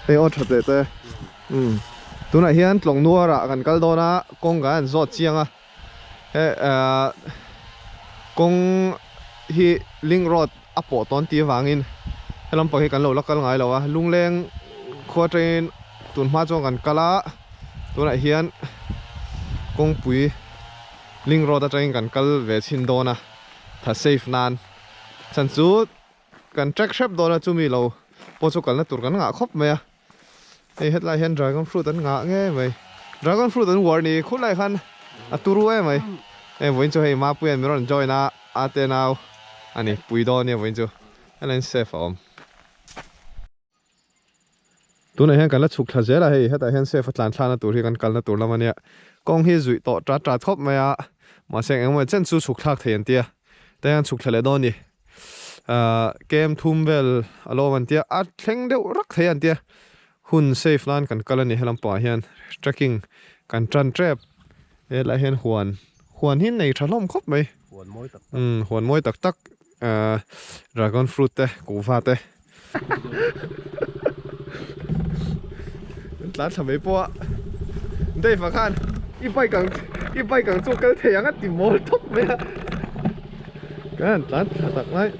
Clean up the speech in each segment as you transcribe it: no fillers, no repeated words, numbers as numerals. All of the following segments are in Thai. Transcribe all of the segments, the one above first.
Ê ô thật tệ. Tụi này hiền lòng nua ra gần cái đó na con cái giọt chiang à. Ê con hi link road áp bộ tón tia vàng in. Hay làm phải cái lẩu lắc cái ngay lẩu à lung lên khoa trên tụi má cho gần cái lá tụi này hiền con bùi link road trên gần cái về xin đó na thật safe nan chân chú gần track shape đó na chú mi lẩu bố chú cần là tụi cần ngã khóc mày à. Ê hết lại hiền dragon fruit tấn ngã nghe mày dragon fruit tấn war này khúc lại khăn à turu em mày em vẫn cho hay mà bùi em mới enjoy na à thế nào anh ấy bùi đó nè vẫn cho anh lên safe om tụi này hiện cần là chụp thật dễ là hay hết tại hiện safe phát lan là tụi thì cần là tụi làm anh ạ con hi rủi tọt trả trả thóc mày à mà xem em mà chân chú chụp thật thì hiện tiaแต่ยังchụp thật là đó nè game thum vel alo man tia at thleng deuh rak thei an tia hun safe lan kan kala ni helam pa hian tracking kan tran trap e la hian huan hin nei thalom khop mai huan moi tak tak dragon fruit te kuwa te tlan thamei po dei fa khan i pai kang chu kal theyang a ti mol thop me kan tlan tak lai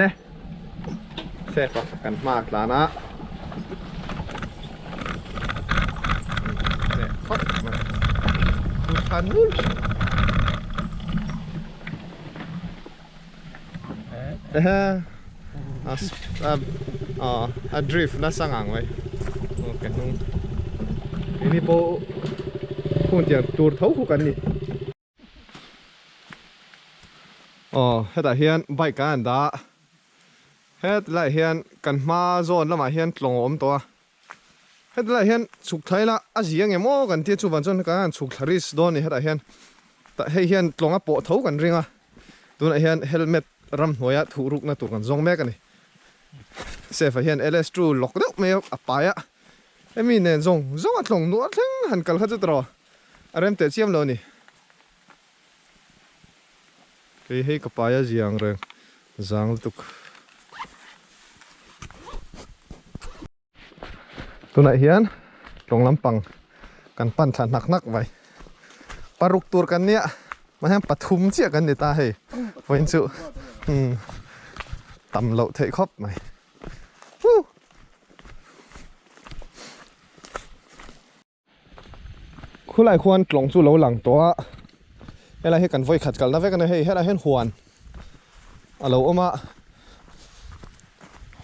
le safe kan mak la na le khot ma tu thanul a drift na sangang mai okay nung ini po kun tiang tur thau khu kan ni heta hian bike kan da hết lại hiện cần ma zone là mà hiện lồng ốm to hết lại hiện chụp thấy là à gì anh em mò cần tiết chụp vào cho cái chụp Clarice đó này hết lại hiện tại hay hiện lồng áp bộ thấu cần riêng à tôi lại hiện helmet ram hồi á thủ rục na tụi cần zong mẹ cái này sẽ phải hiện LS True lock được mấy à phải á em mình nên zong at lồng nữa thằng hẳn cần hết rồi à em tết chiêm lâu nè cái hay cái phải gì anh rồi giang tục tụi này hiền trong lắm bằng cần pan thản nặc vậy paruk tur kan nia mà hem pathum chia kan để ta hay vậy chứ tầm lậu thấy khóc mày khu lại khoan trồng chu lâu lằng to hay là hay cần voi khát cần nó với cái này hay là hay hoàn à lâu ôm ạ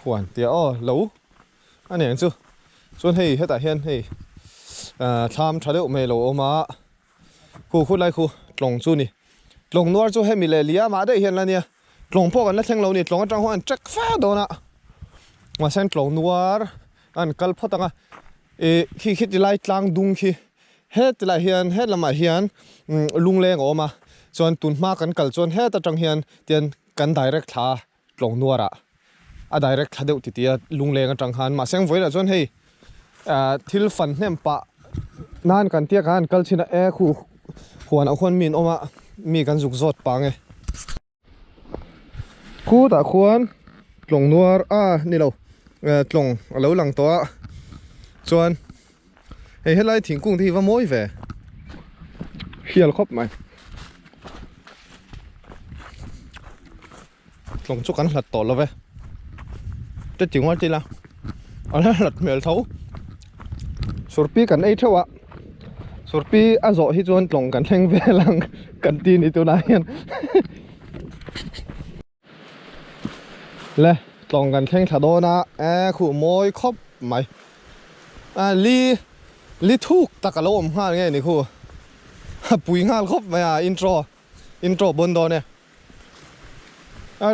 hoàn tiệt lâu anh này chứ xuân hay hết tại hiền hay tham trả liệu mày lâu mà khu lại khu trồng chu nè trồng nuôi chu hay mi lệ lia mà đây hiền là nè trồng poกันแล้วแทงเรานี่trồng trong hoan chắc phá đồ nè mà xem trồng nuôi anh kal phật tanga khi khi lại tlang dung khi hết lại hiền hết là mà hiền lung lên ở mà chọn tuần ma cần kal chọn hết tại trong hiền tiền cần direct thà trồng nuôi à direct thà đều thì lung lên trong han mà xem với là chọn hay thil phần nem pa nan kan tia kan kal china e khu huan a huan min oma mi kan zuk zot pa nge khu ta khuan tlong nuar ni lo tlong lo lang to chuan hei helai thingkung thi wa moi ve hial khop mai tlong chu kan hlat to lo ve te chingwa ti la ala hlat mel thau surpi kan ei thawa สุดปีอาโซที่จวนตรงกันแทงเวลังกันตีนอีตัวนั้นเลยตรงกันแทงถาโดนะขู่มวยครบไหมลีทุกตะกะโลมห้าไงนี่คู่ปุ๋ยงานครบไหมอินโทรบนโดเนี่ย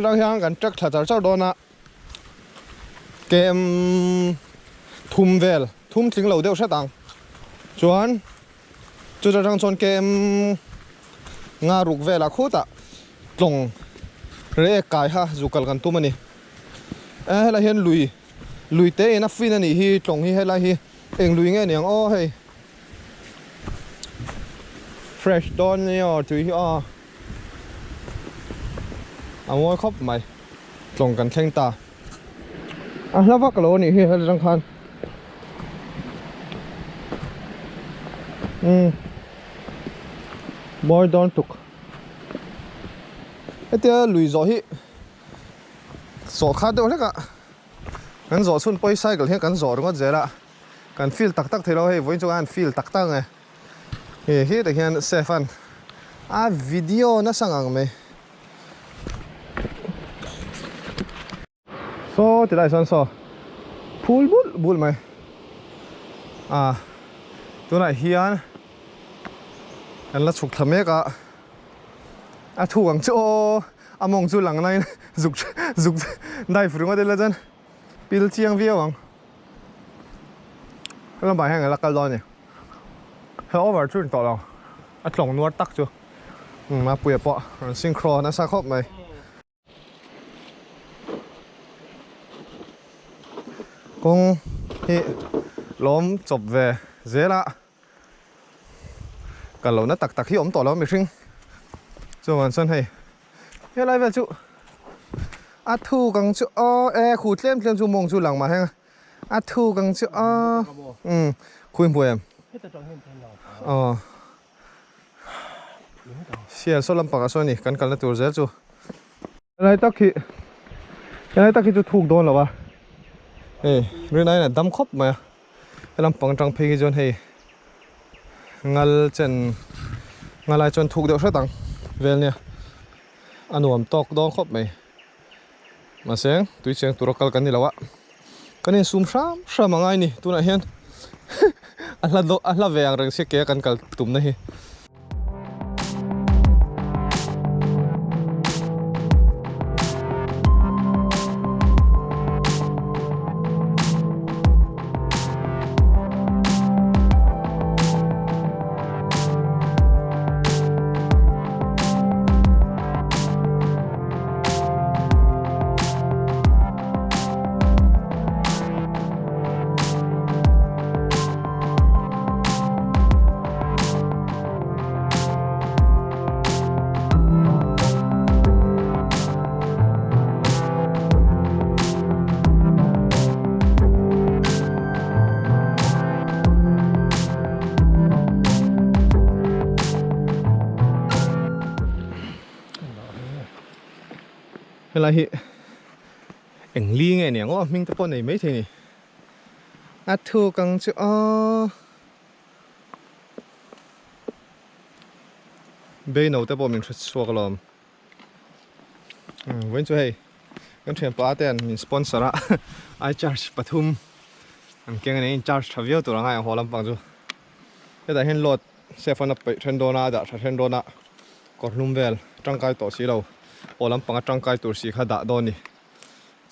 เราเห็นกันจักถาเจ้าโดนะเกมทุ่มเวลทุ่มถึงเราเดียวใช่ตังชวนจุดจังชนเกมงารุกเวลาคู่ตะตรงเรียกกายฮะจุกกันตุ้มนี่เราเห็นลุยเตะนับฟินนี่ฮีตรงฮีให้ไรฮีเองลุยเงี้ยเนี่ยอ๋อเฮ้ย fresh ดอนเนี่ยจุยอ๋อเอาไว้ครบไหมตรงกันแข่งตาแล้วว่ากะโลนี่ฮีให้จังคันบอยดอนตุกไอ้เจ้าลุยจ่อฮีสอขาเดียวเลยกะกันจ่อชุนไปใส่กันเฮียกันจ่อตรงนั้นเจ๋ละกันฟิลตักเทเราให้วันจุกันฟิลตักไงเฮ้ยแต่เฮียเซฟันวิดีโอน่าสั่งไหมโซ่ที่ได้ส่วนโซ่พูลบุลไหมตัวไหนเฮียนกันละฉุกทำเมกะถูกอังโจมองจุหลังในจุกได้ฝึกมาได้แล้วจันปิลเชียงเวียวังเราไปให้ไงลักกะลอนเนี่ยเขาเอาไปจุดต่อเราหลงนวดตักจูมาเปลี่ยนปะซิงโครนะสักครบไหมกงฮีล้มจบเวเจละกันเรานะตักที่อมต่อแล้วไม่ชิงจวนส่วนให้อะไรแบบจูทูกังจูขู่เล่มจูมงจูหลังมาให้ทูกังจูคุยเพื่อนเสียส่วนลำปากส่วนนี้กันละตัวเจ้าจูอะไรตักที่จะถูกโดนหรอวะเรื่องนั้นน่ะดำครบไหมลำปังจังเพย์จนให้งาลายจนถูกเดียวใช่ตังเวลเนี่ยอันนู้นตอกดองครบไหมมาเสียงตุยเสียงตัวรักกันนี่แล้ววะกันนี่ซูมช้ำมังไงนี่ตัวไหนเห็นอันละเวียงเรื่องเสียเกะกันกัลตุ่มนี่อะไรฮิเอ็งลีไงเนี่ยว่ามิงตะปนไหนไม่ใช่นี่ทูกังจูเบย์โน่ตะปนมิงชัวร์กลอมเว้นช่วยกันเทียนปลาเต้นมีสปอนเซอร์ไอชาร์จปทุมเก่งนี่ชาร์จทวีตัวง่ายหัวลำปังจูแต่เห็นรถเซฟันไปเทรนโดนาด่าเทรนโดนากดลุ่มเวลจังกายต่อสีเราโอลำปังจังกายตัวสีขดาโดนนี่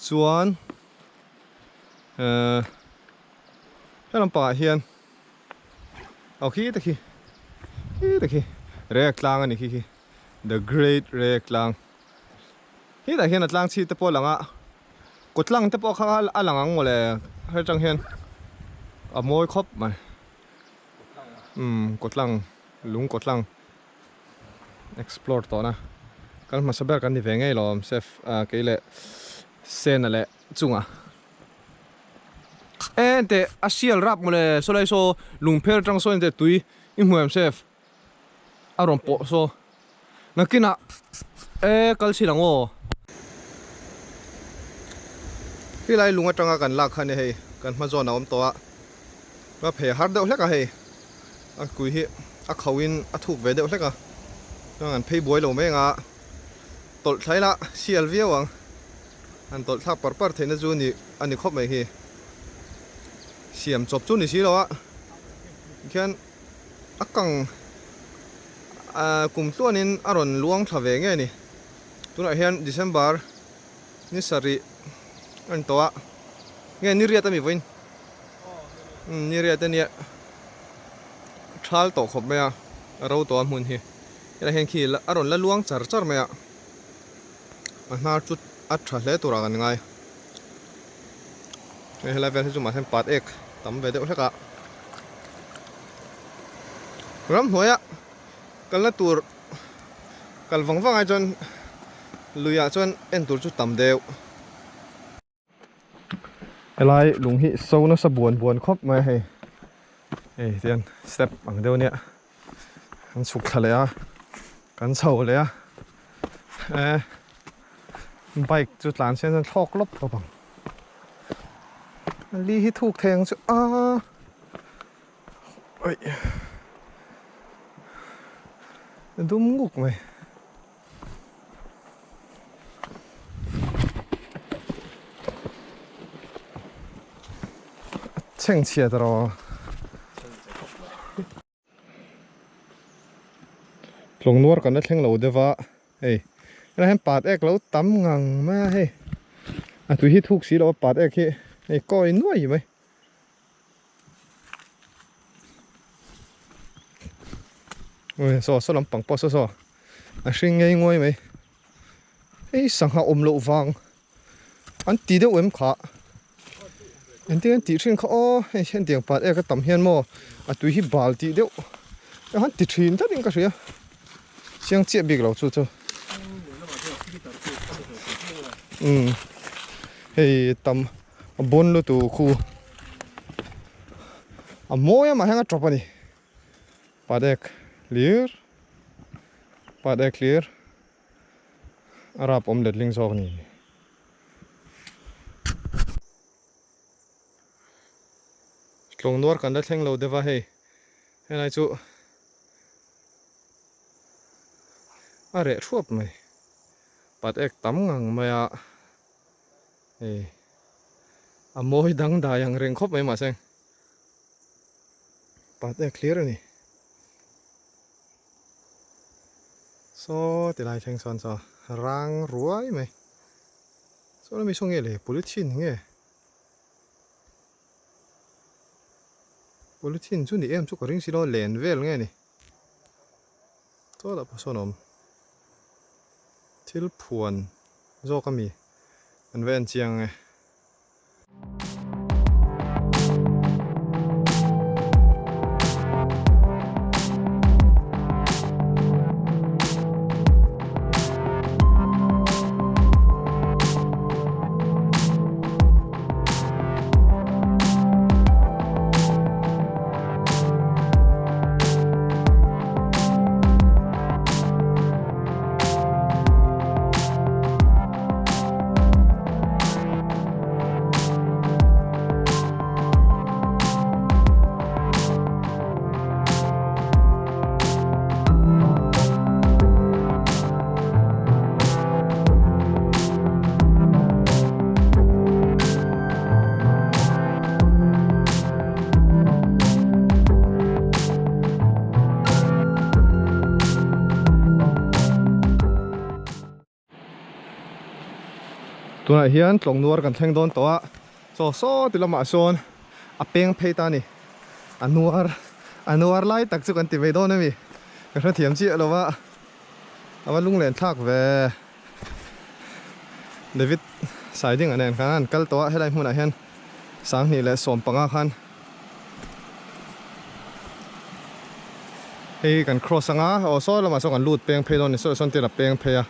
ส่วนให้ลำปังเฮียนเอาขี้ตะขี้เรียกลางอันนี้ขี้ The Great เรียกลางที่แต่เฮียนลางชีตะโพลังกดลังตะโพข้าอันหลังหมดเลยให้จังเฮียนมวยครบไหมกดลังลุงกดลัง explore ต่อนะกันมาสเปรกันที่เวงไงหรอเซฟกี่เล่เซนอะไรจุงแต่อาเซียนรับมาเลยโซเลยโซลุงเพลจังโซนแต่ตุยอิมหัวเซฟอารมณ์โปโซนักกินกัลสิลังโอที่ไรลุงจังกันลักขันนี่ให้กันมาจอน้ำตัวก็เพย์ฮาร์ดเดลเล็กอะให้ à cùi hi à khâu in à thuộc về đều hết cả cho anh pay bồi lâu mấy ngà tụt thấy là siêu vía hoàng anh tụt tháp par thấy nó chú ni anh đi khóc mấy hi xiêm chụp chú ni xí đâu á khen à căng cùng tua nên à rồi luang thà về nghe nè tu lại hiện December ni sari anh toa nghe ni riết mi vin ni riết tên nhẹ thal tổ khop mẹ râu toa mun hi là hiện khi là à rồi là luang char char mẹ na chút at thà lẽ tu ra gan ngay nghe là về chúng mà thêm pat ek tắm về đều hết cả ram hồi á cái là tour cái vắng vắng ai chọn lùi à chọn em tour chút tắm đều lại lùng hi sâu nó sẽ buồn buồn khóc mà hay hey tiền step bằng đâu nè hắn sụp thà lẽ hắn sầu lẽ bike chút làn xe nó thọc lốp vào bằng li hi thuộc thèn chứ ơi đúng ngục mày chênh chia đó lồng nuôi còn nó thèn lâu đấy vợ hey nó hem pạt ek lâu tắm ngang mà hey à tụi hi thuộc xí lâu pạt ek hi hey coi nuôi gì mày ôi so làm bằng po so à sinh ngay ngồi mày hey sang hạ lộ vàng anh tí đâu em khá anh tí trên khá hey hiện tiếng pạt ek cái tầm hiền mò à tụi hi bal tí đâu anh tí trên tất nhiên cái gì xiang chia big lâu chú hey tầm bốn lô tụ khu à mỗi mà hàng drop này padek clear padek clear Arab omelette ling zog ni long nuar kan da thleng lo dewa hey helai chu are thuap mai padek tam ngang maya hey a moi dang da yang reng khop mai ma seng padek clear ni so thì lại thành son so rang ruồi mày so nó mới xong nghe lệ polythene chú này em chú có ring xí đó lén về nghe nè to là số nôm til puan do kami anh về anh chiang nghe tụi này hiền lồng nuôiกันแทง đón toa so thì làm mà son à peng pay ta nè nuôi lại tắc chúกันติดไว้đón này mi cái thằng thiểm chị là vợ à lung lên thác về David sai đi anh khăn cái toa hay là muốn này hiền sáng này là xóm bằng khăn hayกัน cross sang á so là mà soกัน loot peng pay đón này so thì là peng pay à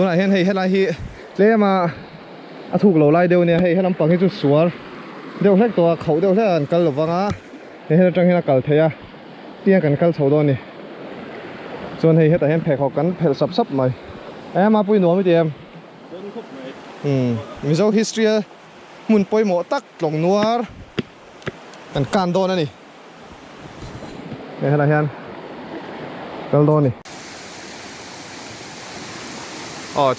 ตัวไหนเห็นให้ลายฮีเลี้ยมาถูกเหล่าลายเดียวเนี่ยให้ลำปังให้จุดสวนเดี๋ยวแค่ตัวเขาเดี๋ยวแค่กันหลบวังอ่ะให้จังให้กัลเทียเตี้ยกันกัลเสาโดนนี่ส่วนให้แต่เห็นแผลเขากันแผลซับๆหน่อยมาปุ้ยหนูไม่เตรียม mizo history mun poi mo tak tlong nuar kan kan don ani la hian kal don ni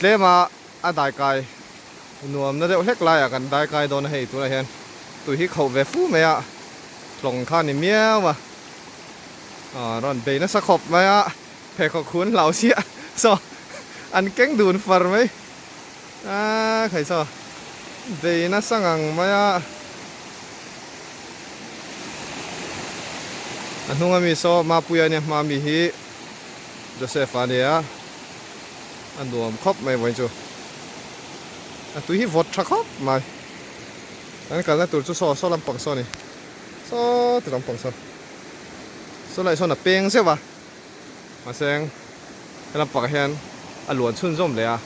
tle ma a dai kai nuam na deuh hlek lai kan dai kai don hei tu la hian tu hi khau ve fu me a tlong khan ni miao ma ron be na sa khop ma a phe kho khun lau sia so an keng dun far mai khai so be na sangang ma a anunga mi so ma puya ni ma mi hi Joseph ania an nuam khop mai voi chu tu hi vot tha khop mai an ka na tur chu so lam pang so ni so tu lam pang so lại so na peng se wa ma seng lam pang hian a luan chun zom le a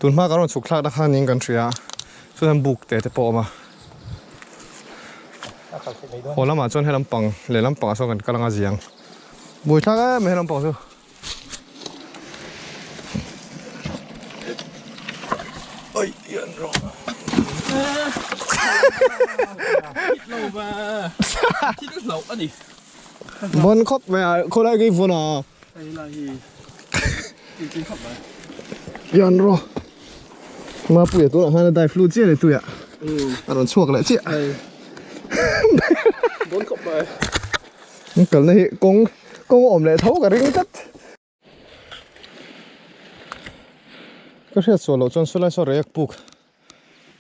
tun ma karon chuk thak na khan ning kan tria chu han buk te po ma hola ma chon helam pang le lam pang so kan kalanga jiang bui thak a me helam pang chu oi yan ro lâu mà thích nước lẩu anh đi bon khop me ko lai gi funa đây là gì chính khóc mà yan ro ma pu tu na han dai flu che le tu ya an chuak le che bốn khóc mà kal nei kong om le thau ka ring tat ka hre so lo chon sulai so rek puk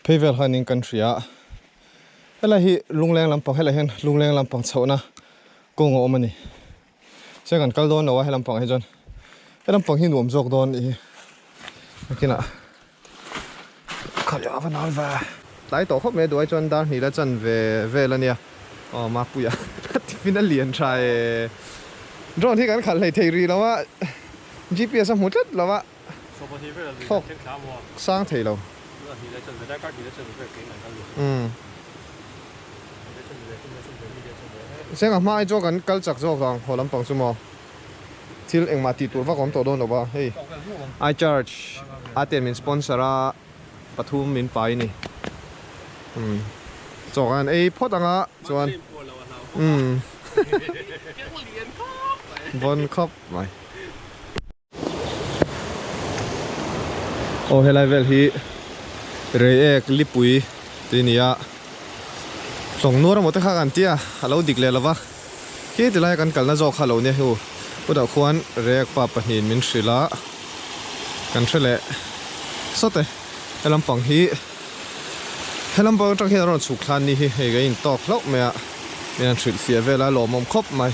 phevel haning country a hela hi lungleng lampang hela hen lungleng lampang chhona kong om ani se kan kal don no helam pang he jon helam pang hi nuam jok don i kina khaya van alva lai to khop me duai chon dar ni la chan ve la nia ma puya ฟินเลียนทรายรอนที่กันขันเลยเทรีแล้วว่า GPS สมุดแล้วว่าทกสร้างเทเราเสียงมาไอ้โจกันกัลจักโจกังหัวลำปังสุโมที่เอ็งมาตีตัวว่าของตัวโดนหรือเปล่าเฮ้ย I charge อาเตียนมินสปอนเซอร์ปทุมมินไปนี่จอกันไอ้พอดังอ่ะจวนบนครบไหมโอ้เฮลัยเวลฮีเรย์เอกลิปุยทีนี้อ่ะส่งนัวหมดที่ข้ากันเตี้ยฮัลโหลดิกเลยละวะคิดจะไล่กันกันน่าจะฮัลโหลเนี่ยฮูพูดเอาควรเรียกป้าปนินมินศิลากันเฉลยสุดเลยเฮลัมปังฮีเฮลัมปังจังเฮลัมสุขลานนี่เฮก็อินตอกแล้วเมียมีอันสุดเสียเวลาหล่อมอมครบไหม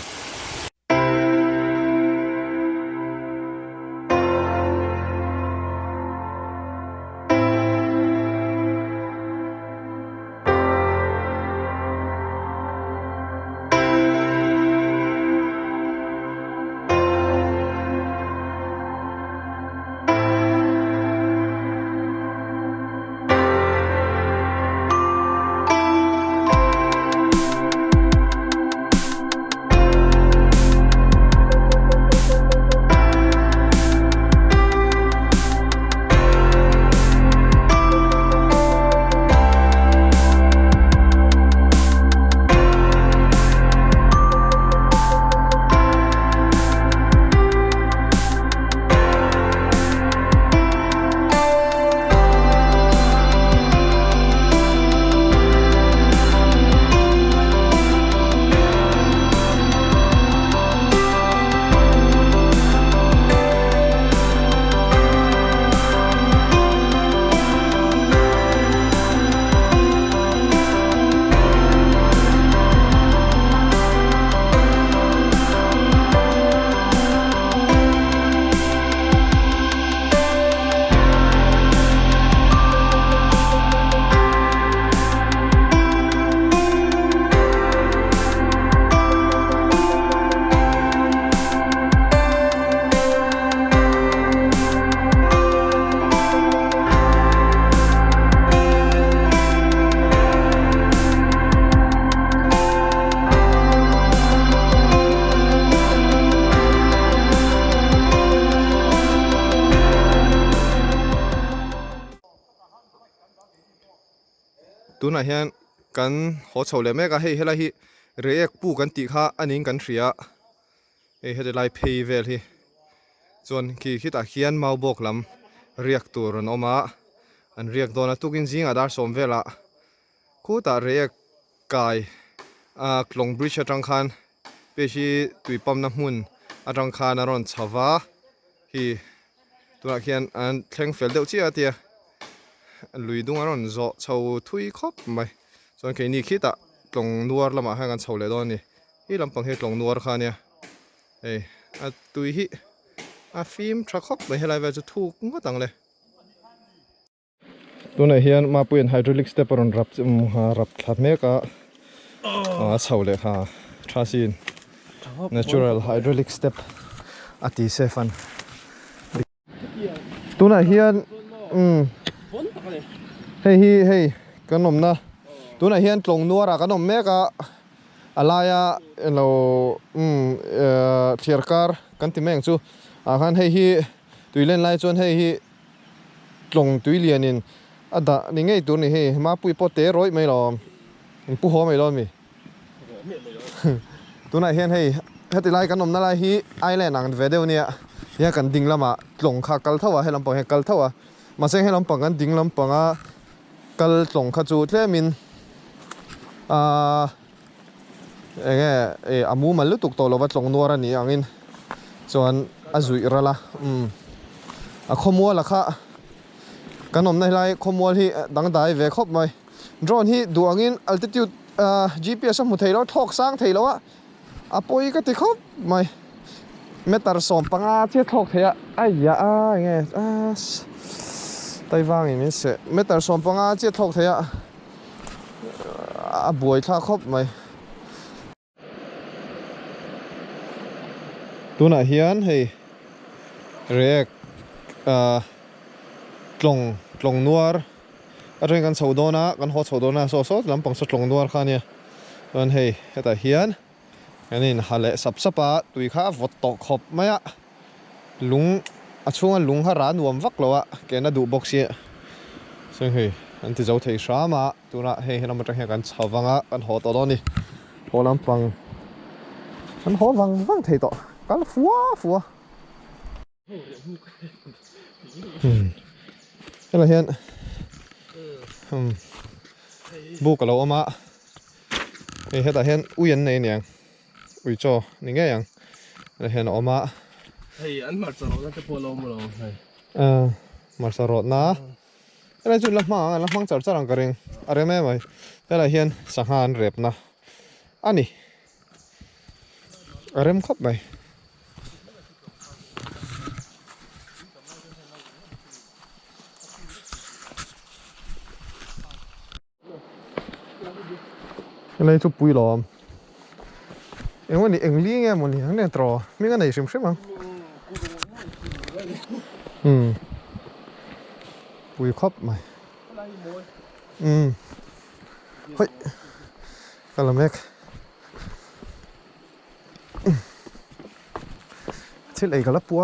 ตัวไหนเห็นกันหัวเฉลี่ยแม่ก็ให้เฮลัยฮีเรียกปูกันตีข้าอันนี้กันเสียเฮ้ยจะไล่เพย์เวลฮีส่วนขี่คิดตะเคียนมาบอกลำเรียกตัวรนออกมาอันเรียกตัวนั้นตุกินจิงอาดาสมเวลาคู่ตาเรียกกายกลงบริษัทจังคันเปชีตุยปั๊มน้ำมันจังคันอารอนชาวาฮีตัวนักเขียนอันแข่งเฟลเดียวเชียเตียลุยดุงอารอนจะชาวทุยครบไหมส่วนแค่นี้คิดอะกลงนัวละมาให้กันชาวเลยตอนนี้ที่ลำพังให้กลงนัวค่ะเนี่ยเอ้ยตุยฮีฟิล์มทรัคครบไม่ให้ไรแบบจะถูกก็ต่างเลยตัวไหนเฮียนมาเปลี่ยนไฮดรอลิกสเตปปรอนรับขัดเมกะชาวเลยค่ะทราซิน natural hydraulic step อติเซฟันตัวไหนเฮียนเฮ้ยขนมนะตัวไหนเฮียนกลงนัวระขนมเมกะอะไรอะเราเชียร์การกันที่แมงจูคันเฮ้ยตุยเล่นไล่จนเฮ้ยกลงตุยเลียนินดะนี่ไงตัวนี้เฮ้ยมาปุยปอเตร้อยไม่หรอปุหัวไม่หรอมีตัวไหนเฮียนเฮ้ยถ้าติไล่กันนมนั่นไล่ฮีไอแลนด์นังเวเดลเนี่ยยังกันดิ่งละมาหลงขากัลเท่าให้ลำปางให้กัลเท่ามาเซ็งให้ลำปางกันดิ่งลำปางกัลหลงขจูเทมินเงี้ยอามูมันลุตุกโตเราวัดหลงนัวรันนี่อย่างนี้ส่วนอาจุยระละขโมยละค่ะกันนมในไล่ขโมยที่ดังได้เวครบไหมโดรนที่ดูอย่างนี้ altitude GPS สมุทรแล้วทอกสร้างเทแล้วอะปอยก็ติดครบไหมเมตรสองปังอาเทียทอกเทียไอ้ยาไงไต้หวันอย่างนี้เสเมตรสองปังอาเทียทอกเทียบวยท่าครบไหม ตัวน่ะเฮียนเฮ้ยเรียกตรงนัวอะไรกันชาวโดนะกันฮอชาวโดนะโซลำปังสุดตรงนัวข้าเนี่ยมันเฮ้ยแต่เฮียนอันนี้ฮัลเลสับปะตุยข้าวดตกขบไหมอะลุงช่วงลุงฮารานวมวักแล้วอะแกน่าดูบ็อกซี่ซึ่งเฮ้ยอันที่เจ้าเทียช้ามาตัวน่ะเฮ้ยเรามาจะเห็นกันชาววังอะกันฮอตอนนี้ฮอลำปังกันฮอวังเทียต่อกันฟัวอะไรเฮียนบุกกับเราอะมาเฮ้ยแต่เฮียนอุ้ยในเนี่ยอุ้ยจ่อนี่ไงยังอะไรเฮียนออกมาเฮ้ยอันมาจากเราจะพูดลมลงเฮ้ยมาสรดนะอะไรจุดละมังจัดจรังกระเรงอะไรแม่ไหมอะไรเฮียนสังหารเรียบนะอันนี้อะไรมั้งครับไหมอะไรจุดปุยหลอมเอ็งวันนี้เอ็งลี้ไงมันนี่ทั้งเนี่ยตรอไม่งั้นไหนชิมมั้งปุยครบไหมเฮ้ยกะละเมกที่ไหนกะละปัว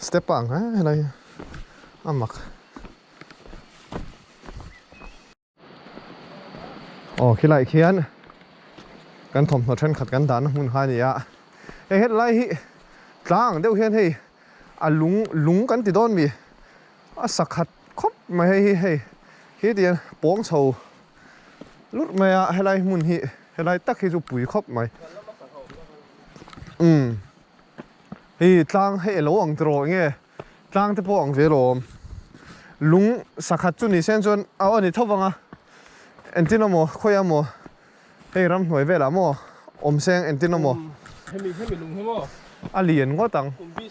สเตปปังฮะอะไรอ่ะมักอ๋อขี้ไหลเขียนกันถมหัวเทนขัดกันดันมุนหายนี่อะเฮ้ยเฮ็ดไรฮิจางเดี๋ยวเห็นเฮ้ยลุงกันติดโดนมีสักขัดครบไม่ให้เฮ้ยเดียนป้องโชว์ลุดไม่อะให้ไรมุนฮิให้ไรตักให้จูปุ๋ยครบไหมเฮ้ยจางให้เราอังตรอเงี้ยจางที่พวกอังเวโรลุงสักขัดจุนี่เส้นจนเอาอันนี้เท่าวังอะเอ็นติโนโมค่อยโมเฮ้ยรำหน่วยเวลาโมอมเซงเอ็นติโนโมให้มีลุงให้มั้งอาเลียนก็ตังคุณพี่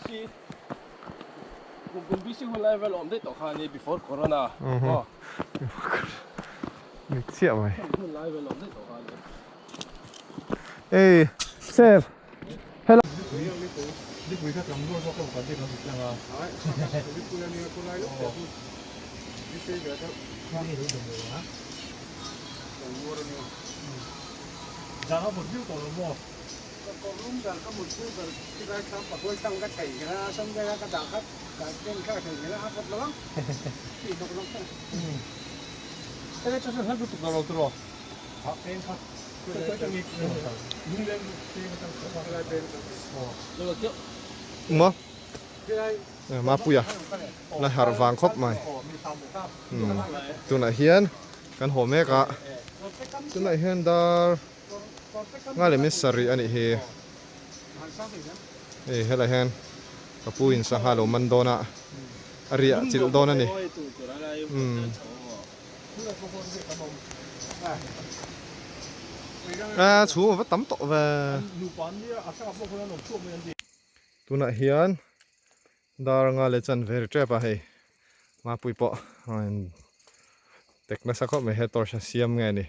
ซีคนไล่เวลาอมได้ต่อคานี้ before corona มีเชี่ยไหมคนไล่เวลาอมได้ต่อคานี้เอ้ยเซฟเฮ้ยนี่คุยกับลำดวนเขาก็กันที่เราติดยังอ่ะนี่คุยนี่คนไล่ลูกนี่เป็นแบบข้างนี้รู้จักเลยนะจางเขาหมดยิ้วต่อลมบ่ก็ลุ่มจางเขาหมดยิ้วต่อที่ได้ทำปักไว้ตั้งกระไถกันนะซ้ำได้กระดาษครับการเล่นข้าวถึงแล้วครับระวังที่ตกลงกันเอ้ยจะให้ดูตกเราตัวครับเองครับก็จะมีลุงเล่นที่มันต้องทำอะไรเป็นแล้วก็เจ้ามาปุยอ่ะแล้วหาฟังครบไหมตัวไหนเฮียนกันหัวเมกะตัวไหนเฮียนดาง่ายเลยมิสซารีอันนี้เฮเฮ้ยอะไรเฮียนกับปุยนสังหารมันโดนะอาริยจิตโดนนี่ชูว่าตั้มโตว่าตัวไหนเฮียนดารงาเลจันเวอร์เจ็บไปมาปุยปะเด็กนักสักคนไม่เห็นตัวเสียมไงนี่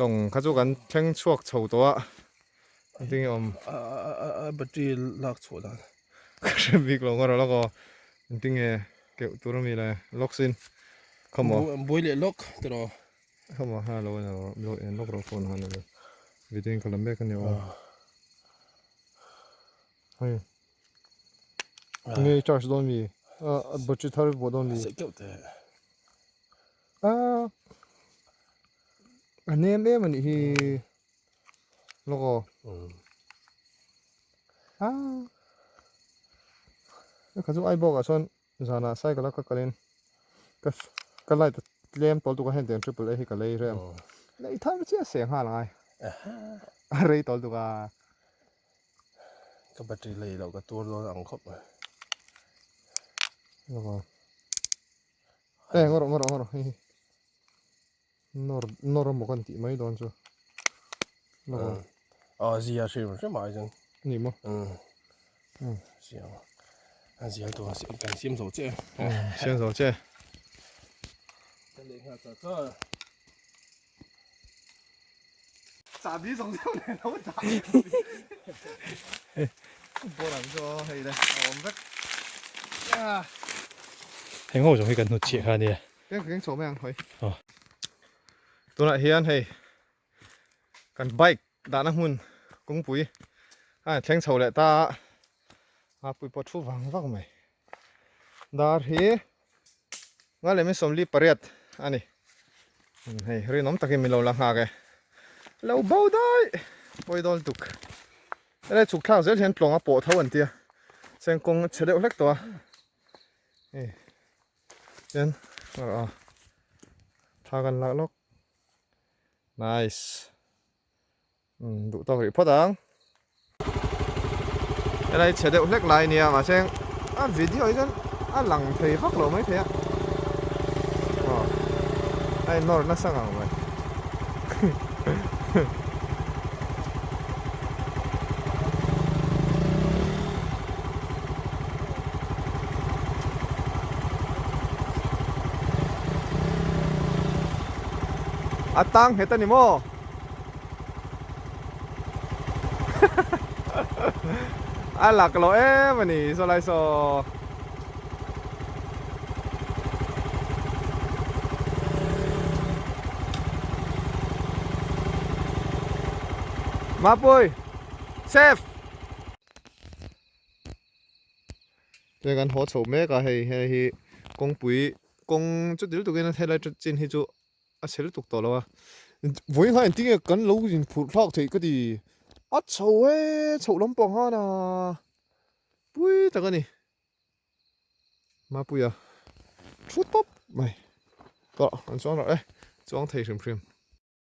ลงข้าจุกันเพ่งช่วงโชว์ตัวจริงบัตรีลักชัวร์แล้วก็บิ๊กลงก็แล้วก็จริงเกี่ยวตัวมีอะไรล็อกซินเข้ามาบุยเล่ล็อกตัวเข้ามาฮัลโหลเนี่ยล็อกโฟนฮัลโหลวิดีโอคอลัมเบียกันเนี่ยเฮ้ยนี่จอร์จโดนมีบัตรทาริบโดนมีเกี่ยวแต่อันนี้เล่มันอีแล้วก็ข้าจุไอ้บอกอ่ะส่วนจานาใส่ก็แล้วก็กันก็ไล่เลี้ยมตัวตัวก็เห็นเดือนทริปเปิลเอให้กันเลยเรื่องแล้วอีท่าไม่เชื่อเสียงหาอะไรอะไรตัวตัวก็บัตรีเลยเราก็ตัวเราอังคบเลยแล้วก็งอรนอร์มกันที่ไม่โดนจ้ะแล้วก็เสียชื่อมันใช่ไหมจังนี่มั้งเสียเสียตัวเสียกันเสียมโซเจ้เสียมโซเจ้这里看这个咋比总叫你老咋？波兰说係咧，我唔得呀。係我仲去緊度切下啲啊。究竟做咩樣佢？哦，ตัวละเฮียน係กันไบค์ด่านหุ่นกุ้งปุ๋ยแข่งโชว์เลยตาปุ๋ยปอดชูวังวักไหมดาร์ฮีงั้นเลยไม่สมรีประเรียดอันนี้เฮ้ยเรื่องน้องตะกี้มีเราลังหาแกเราเบาได้ปล่อยโดนตุกอะไรฉุกข้าวเสียเห็นปลงอ่ะปวดเท่าวันเดียเสียงกงเฉลี่ยเล็กตัวเฮ้ยเห็นทากันละล็อก nice đủ tao hủy phát đáng cái này chế độ lách lại nè mà xem video ấy chứ lằng thì phát lộ mấy thế ạ ai nó sang hàng mày tăng hết tên mô lạc lỗi mà nỉ sao lại sao má bôi safe đây gần hỗ trợ mấy cái hay công bụi công chút điều tụi nó thay lại chút trên hay chút sẽ tục tổ lo với hai anh tiếng cắn lâu gì phụ thọ thì cái gì chầu ấy chầu lắm bỏng ha nè bui ta cái này mà bui à chút bắp mày có anh xuống rồi đấy xuống thầy xem phim